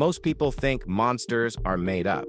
Most people think monsters are made up,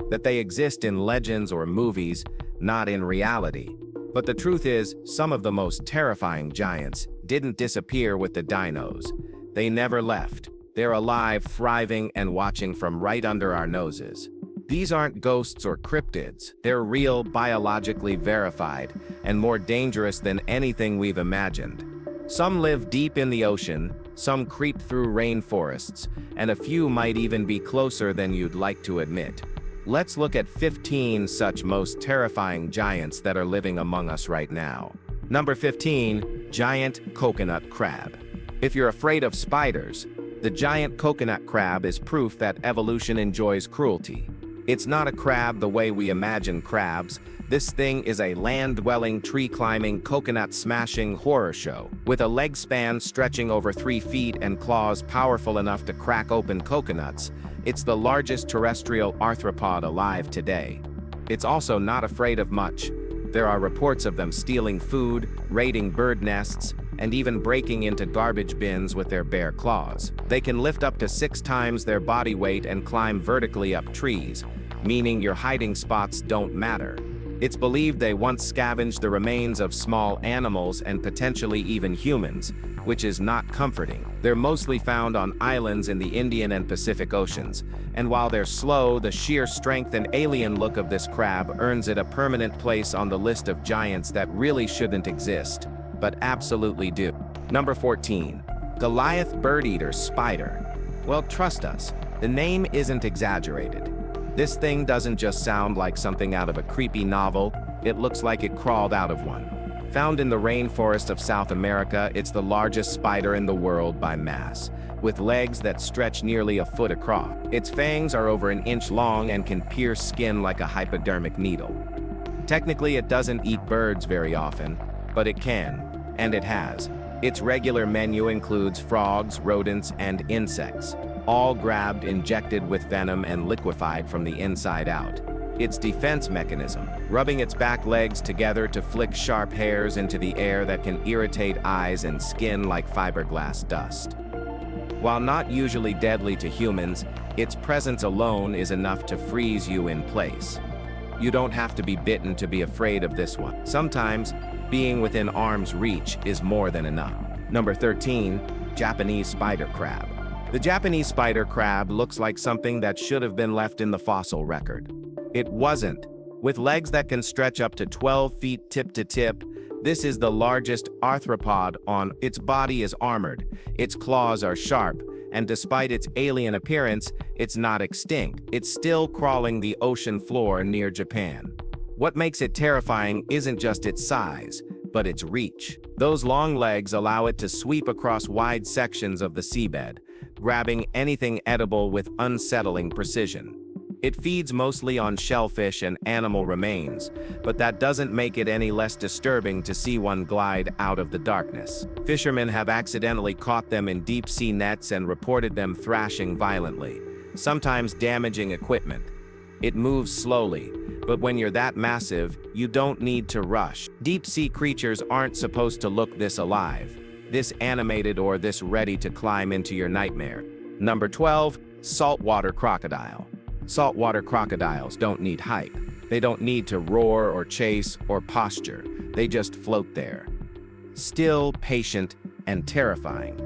that they exist in legends or movies, not in reality. But the truth is, some of the most terrifying giants didn't disappear with the dinos. They never left. They're alive, thriving, and watching from right under our noses. These aren't ghosts or cryptids. They're real, biologically verified, and more dangerous than anything we've imagined. Some live deep in the ocean, some creep through rainforests, and a few might even be closer than you'd like to admit. Let's look at 15 such most terrifying giants that are living among us right now. Number 15, giant coconut crab. If you're afraid of spiders, the giant coconut crab is proof that evolution enjoys cruelty. It's not a crab the way we imagine crabs. This thing is a land-dwelling, tree-climbing, coconut-smashing horror show. With a leg span stretching over 3 feet and claws powerful enough to crack open coconuts, it's the largest terrestrial arthropod alive today. It's also not afraid of much. There are reports of them stealing food, raiding bird nests, and even breaking into garbage bins with their bare claws. They can lift up to 6 times their body weight and climb vertically up trees, meaning your hiding spots don't matter. It's believed they once scavenged the remains of small animals and potentially even humans, which is not comforting. They're mostly found on islands in the Indian and Pacific Oceans, and while they're slow, the sheer strength and alien look of this crab earns it a permanent place on the list of giants that really shouldn't exist, but absolutely do. Number 14, Goliath bird-eater spider. Well, trust us, the name isn't exaggerated. This thing doesn't just sound like something out of a creepy novel, it looks like it crawled out of one. Found in the rainforest of South America, it's the largest spider in the world by mass, with legs that stretch nearly a foot across. Its fangs are over an inch long and can pierce skin like a hypodermic needle. Technically, it doesn't eat birds very often, but it can, and it has. Its regular menu includes frogs, rodents, and insects, all grabbed, injected with venom, and liquefied from the inside out. Its defense mechanism, rubbing its back legs together to flick sharp hairs into the air that can irritate eyes and skin like fiberglass dust. While not usually deadly to humans, its presence alone is enough to freeze you in place. You don't have to be bitten to be afraid of this one. Sometimes, being within arm's reach is more than enough. Number 13, Japanese spider crab. The Japanese spider crab looks like something that should have been left in the fossil record. It wasn't. With legs that can stretch up to 12 feet tip to tip, this is the largest arthropod on. Its body is armored, its claws are sharp, and despite its alien appearance, it's not extinct. It's still crawling the ocean floor near Japan. What makes it terrifying isn't just its size, but its reach. Those long legs allow it to sweep across wide sections of the seabed, grabbing anything edible with unsettling precision. It feeds mostly on shellfish and animal remains, but that doesn't make it any less disturbing to see one glide out of the darkness. Fishermen have accidentally caught them in deep-sea nets and reported them thrashing violently, sometimes damaging equipment. It moves slowly, but when you're that massive, you don't need to rush. Deep-sea creatures aren't supposed to look this alive, this animated, or this ready to climb into your nightmare. Number 12, saltwater crocodile. Saltwater crocodiles don't need hype. They don't need to roar or chase or posture. They just float there. Still, patient, and terrifying.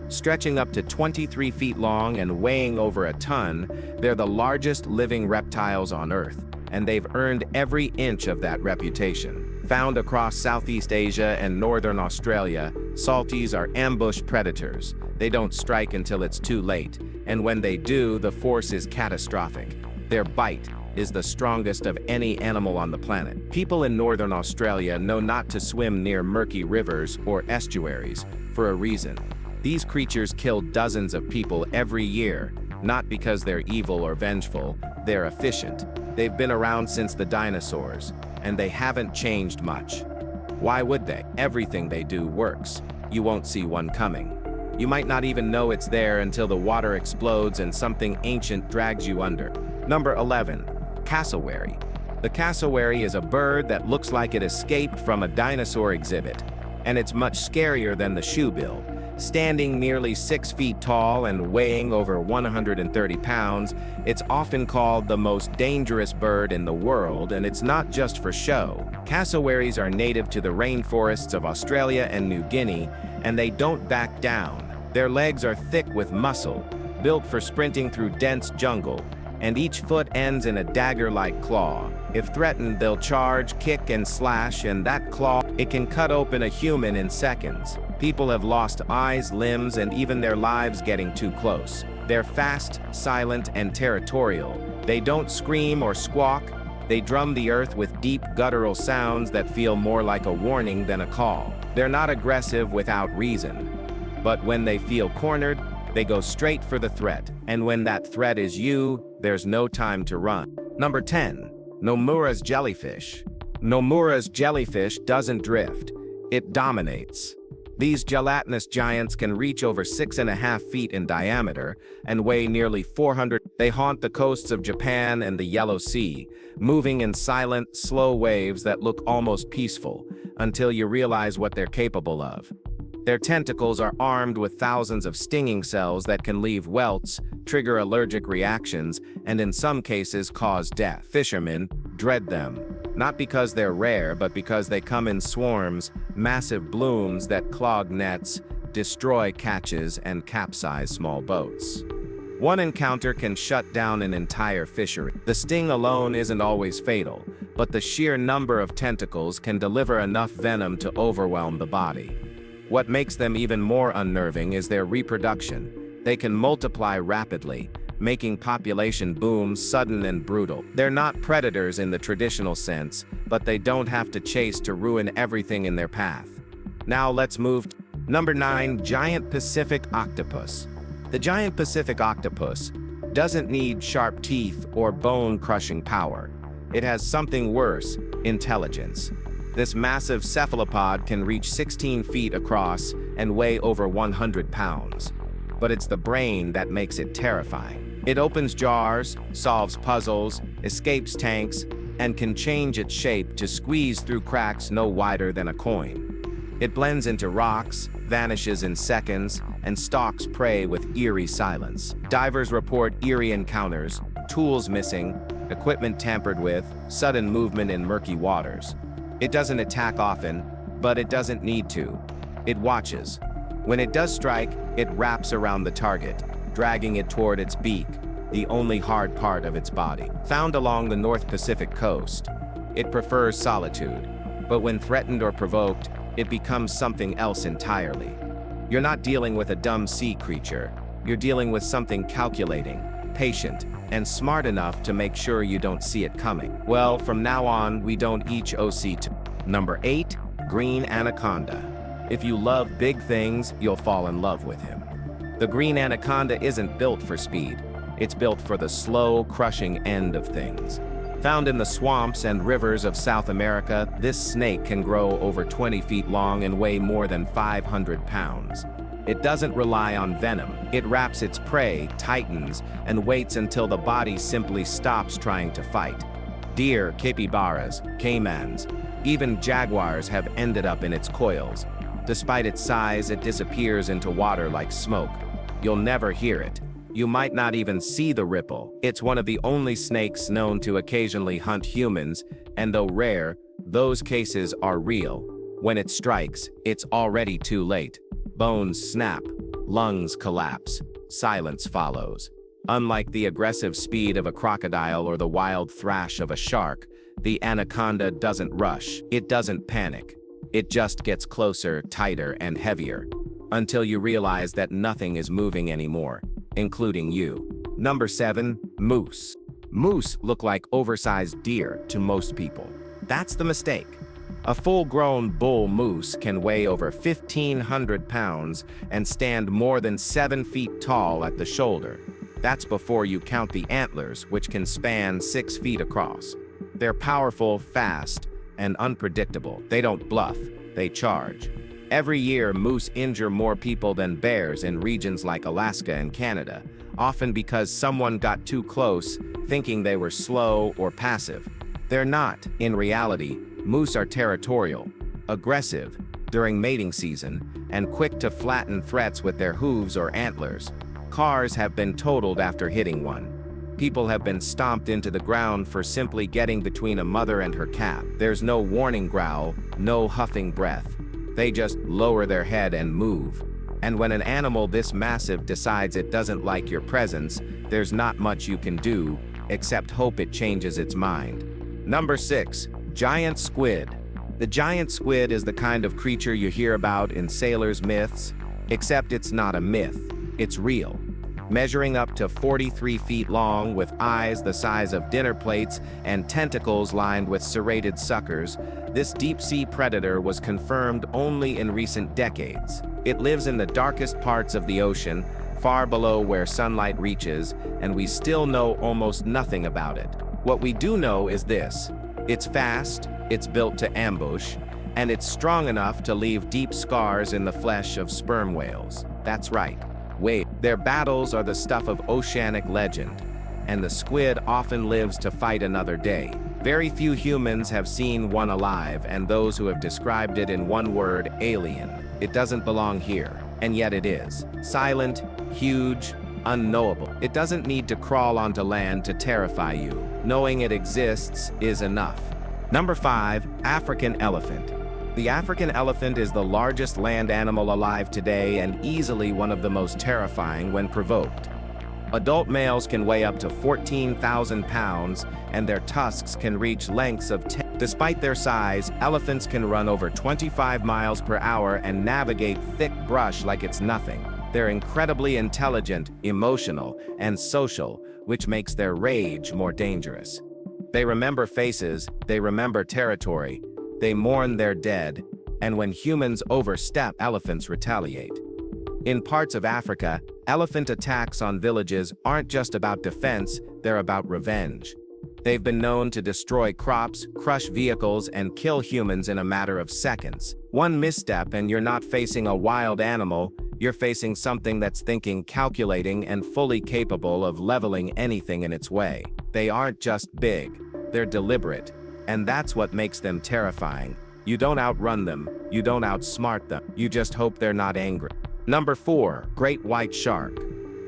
Stretching up to 23 feet long and weighing over a ton, they're the largest living reptiles on Earth, and they've earned every inch of that reputation. Found across Southeast Asia and northern Australia, salties are ambush predators. They don't strike until it's too late, and when they do, the force is catastrophic. Their bite is the strongest of any animal on the planet. People in northern Australia know not to swim near murky rivers or estuaries for a reason. These creatures kill dozens of people every year, not because they're evil or vengeful, they're efficient. They've been around since the dinosaurs, and they haven't changed much. Why would they? Everything they do works. You won't see one coming. You might not even know it's there until the water explodes and something ancient drags you under. Number 11, cassowary. The cassowary is a bird that looks like it escaped from a dinosaur exhibit, and it's much scarier than the shoebill, Standing nearly 6 feet tall and weighing over 130 pounds, it's often called the most dangerous bird in the world, and it's not just for show. Cassowaries are native to the rainforests of Australia and New Guinea, and they don't back down. Their legs are thick with muscle, built for sprinting through dense jungle, and each foot ends in a dagger-like claw. If threatened, they'll charge, kick, and slash, and that claw, it can cut open a human in seconds. People have lost eyes, limbs, and even their lives getting too close. They're fast, silent, and territorial. They don't scream or squawk. They drum the earth with deep, guttural sounds that feel more like a warning than a call. They're not aggressive without reason. But when they feel cornered, they go straight for the threat. And when that threat is you, there's no time to run. Number 10. Nomura's jellyfish. Nomura's jellyfish doesn't drift. It dominates. These gelatinous giants can reach over 6.5 feet in diameter and weigh nearly 400. They haunt the coasts of Japan and the Yellow Sea, moving in silent, slow waves that look almost peaceful, until you realize what they're capable of. Their tentacles are armed with thousands of stinging cells that can leave welts, trigger allergic reactions, and in some cases cause death. Fishermen dread them, not because they're rare, but because they come in swarms, massive blooms that clog nets, destroy catches, and capsize small boats. One encounter can shut down an entire fishery. The sting alone isn't always fatal, but the sheer number of tentacles can deliver enough venom to overwhelm the body. What makes them even more unnerving is their reproduction. They can multiply rapidly, making population booms sudden and brutal. They're not predators in the traditional sense, but they don't have to chase to ruin everything in their path. Now let's move to number 9, giant Pacific octopus. The giant Pacific octopus doesn't need sharp teeth or bone-crushing power. It has something worse: intelligence. This massive cephalopod can reach 16 feet across and weigh over 100 pounds. But it's the brain that makes it terrifying. It opens jars, solves puzzles, escapes tanks, and can change its shape to squeeze through cracks no wider than a coin. It blends into rocks, vanishes in seconds, and stalks prey with eerie silence. Divers report eerie encounters, tools missing, equipment tampered with, sudden movement in murky waters. It doesn't attack often, but it doesn't need to. It watches. When it does strike, it wraps around the target, dragging it toward its beak, the only hard part of its body. Found along the North Pacific coast, it prefers solitude, but when threatened or provoked, it becomes something else entirely. You're not dealing with a dumb sea creature. You're dealing with something calculating, patient, and smart enough to make sure you don't see it coming. Well, from now on, we don't each OC to. Number 8, green anaconda. If you love big things, you'll fall in love with him. The green anaconda isn't built for speed. It's built for the slow, crushing end of things. Found in the swamps and rivers of South America, this snake can grow over 20 feet long and weigh more than 500 pounds. It doesn't rely on venom. It wraps its prey, tightens, and waits until the body simply stops trying to fight. Deer, capybaras, caimans, even jaguars have ended up in its coils. Despite its size, it disappears into water like smoke. You'll never hear it. You might not even see the ripple. It's one of the only snakes known to occasionally hunt humans, and though rare, those cases are real. When it strikes, it's already too late. Bones snap, lungs collapse, silence follows. Unlike the aggressive speed of a crocodile or the wild thrash of a shark, the anaconda doesn't rush. It doesn't panic. It just gets closer, tighter, and heavier, until you realize that nothing is moving anymore, including you. Number 7, moose. Moose look like oversized deer to most people. That's the mistake. A full-grown bull moose can weigh over 1,500 pounds and stand more than 7 feet tall at the shoulder. That's before you count the antlers, which can span 6 feet across. They're powerful, fast, and unpredictable. They don't bluff, they charge. Every year, moose injure more people than bears in regions like Alaska and Canada, often because someone got too close, thinking they were slow or passive. They're not. In reality, moose are territorial, aggressive, during mating season, and quick to flatten threats with their hooves or antlers. Cars have been totaled after hitting one. People have been stomped into the ground for simply getting between a mother and her calf. There's no warning growl, no huffing breath. They just lower their head and move. And when an animal this massive decides it doesn't like your presence, there's not much you can do, except hope it changes its mind. Number 6. Giant squid. The giant squid is the kind of creature you hear about in sailors' myths, except it's not a myth, it's real. Measuring up to 43 feet long, with eyes the size of dinner plates and tentacles lined with serrated suckers, this deep-sea predator was confirmed only in recent decades. It lives in the darkest parts of the ocean, far below where sunlight reaches, and we still know almost nothing about it. What we do know is this: it's fast, it's built to ambush, and it's strong enough to leave deep scars in the flesh of sperm whales. That's right. Their battles are the stuff of oceanic legend, and the squid often lives to fight another day. Very few humans have seen one alive, and those who have described it in one word: alien. It doesn't belong here, and yet it is. Silent, huge, unknowable. It doesn't need to crawl onto land to terrify you. Knowing it exists is enough. Number 5. African elephant. The African elephant is the largest land animal alive today and easily one of the most terrifying when provoked. Adult males can weigh up to 14,000 pounds, and their tusks can reach lengths of 10. Despite their size, elephants can run over 25 miles per hour and navigate thick brush like it's nothing. They're incredibly intelligent, emotional, and social, which makes their rage more dangerous. They remember faces, they remember territory, they mourn their dead, and when humans overstep, elephants retaliate. In parts of Africa, elephant attacks on villages aren't just about defense, they're about revenge. They've been known to destroy crops, crush vehicles, and kill humans in a matter of seconds. One misstep and you're not facing a wild animal, you're facing something that's thinking, calculating, and fully capable of leveling anything in its way. They aren't just big, they're deliberate. And that's what makes them terrifying. You don't outrun them, you don't outsmart them, you just hope they're not angry. Number 4. Great white shark.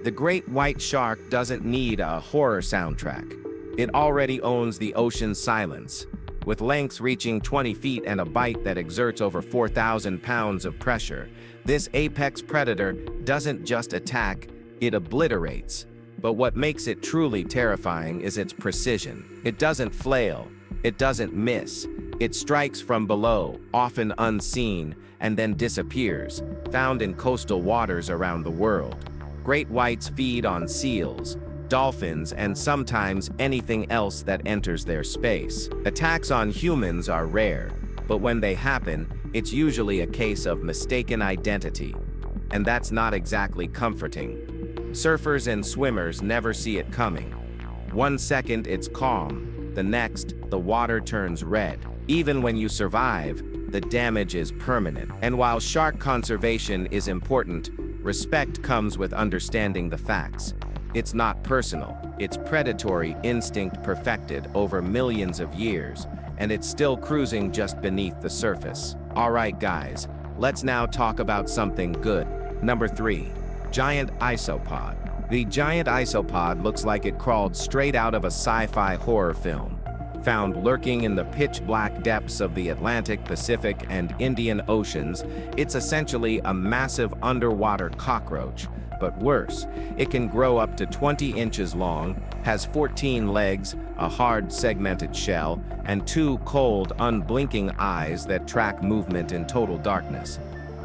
The great white shark doesn't need a horror soundtrack. It already owns the ocean's silence. With lengths reaching 20 feet and a bite that exerts over 4,000 pounds of pressure, this apex predator doesn't just attack, it obliterates. But what makes it truly terrifying is its precision. It doesn't flail. It doesn't miss. It strikes from below, often unseen, and then disappears, found in coastal waters around the world. Great whites feed on seals, dolphins, and sometimes anything else that enters their space. Attacks on humans are rare, but when they happen, it's usually a case of mistaken identity. And that's not exactly comforting. Surfers and swimmers never see it coming. One second it's calm, the next, the water turns red. Even when you survive, the damage is permanent. And while shark conservation is important, respect comes with understanding the facts. It's not personal, it's predatory instinct perfected over millions of years, and it's still cruising just beneath the surface. Alright guys, let's now talk about something good. Number 3. Giant isopod. The giant isopod looks like it crawled straight out of a sci-fi horror film. Found lurking in the pitch-black depths of the Atlantic, Pacific, and Indian Oceans, it's essentially a massive underwater cockroach. But worse, it can grow up to 20 inches long, has 14 legs, a hard segmented shell, and 2 cold, unblinking eyes that track movement in total darkness.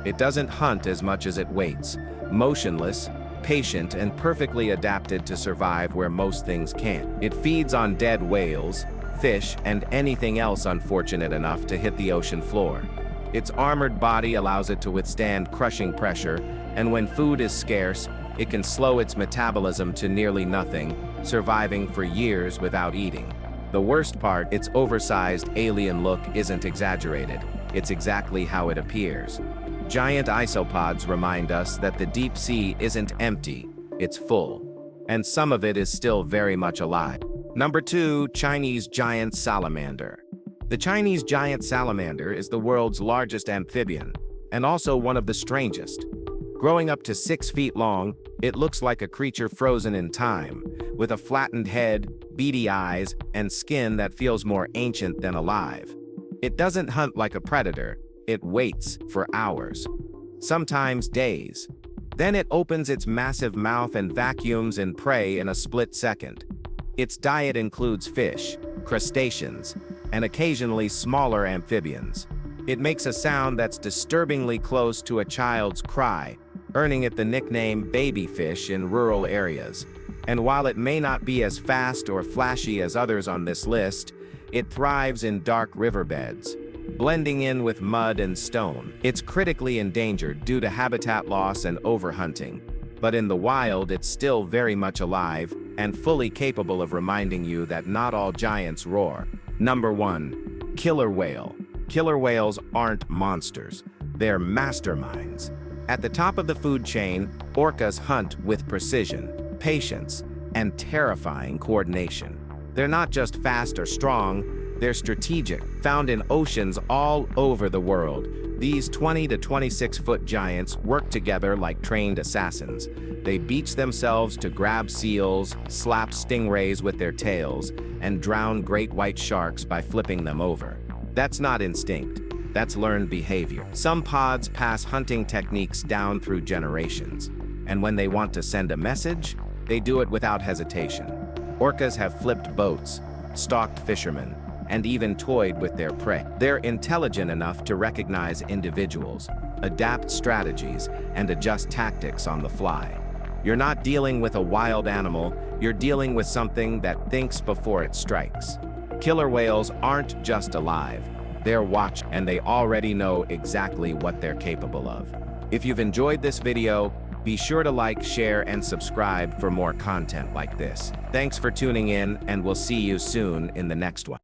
It doesn't hunt as much as it waits, motionless, patient, and perfectly adapted to survive where most things can't. It feeds on dead whales, fish, and anything else unfortunate enough to hit the ocean floor. Its armored body allows it to withstand crushing pressure, and when food is scarce, it can slow its metabolism to nearly nothing, surviving for years without eating. The worst part, its oversized alien look isn't exaggerated. It's exactly how it appears. Giant isopods remind us that the deep sea isn't empty, it's full. And some of it is still very much alive. Number 2. Chinese giant salamander. The Chinese giant salamander is the world's largest amphibian, and also one of the strangest. Growing up to 6 feet long, it looks like a creature frozen in time, with a flattened head, beady eyes, and skin that feels more ancient than alive. It doesn't hunt like a predator, it waits for hours, sometimes days. Then it opens its massive mouth and vacuums in prey in a split second. Its diet includes fish, crustaceans, and occasionally smaller amphibians. It makes a sound that's disturbingly close to a child's cry, earning it the nickname baby fish in rural areas. And while it may not be as fast or flashy as others on this list, it thrives in dark riverbeds, blending in with mud and stone. It's critically endangered due to habitat loss and overhunting, but in the wild it's still very much alive and fully capable of reminding you that not all giants roar. Number 1. Killer whale. Killer whales aren't monsters, they're masterminds. At the top of the food chain, orcas hunt with precision, patience, and terrifying coordination. They're not just fast or strong, they're strategic. Found in oceans all over the world, these 20 to 26-foot giants work together like trained assassins. They beach themselves to grab seals, slap stingrays with their tails, and drown great white sharks by flipping them over. That's not instinct, that's learned behavior. Some pods pass hunting techniques down through generations, and when they want to send a message, they do it without hesitation. Orcas have flipped boats, stalked fishermen, and even toyed with their prey. They're intelligent enough to recognize individuals, adapt strategies, and adjust tactics on the fly. You're not dealing with a wild animal, you're dealing with something that thinks before it strikes. Killer whales aren't just alive, they're watching, and they already know exactly what they're capable of. If you've enjoyed this video, be sure to like, share, and subscribe for more content like this. Thanks for tuning in, and we'll see you soon in the next one.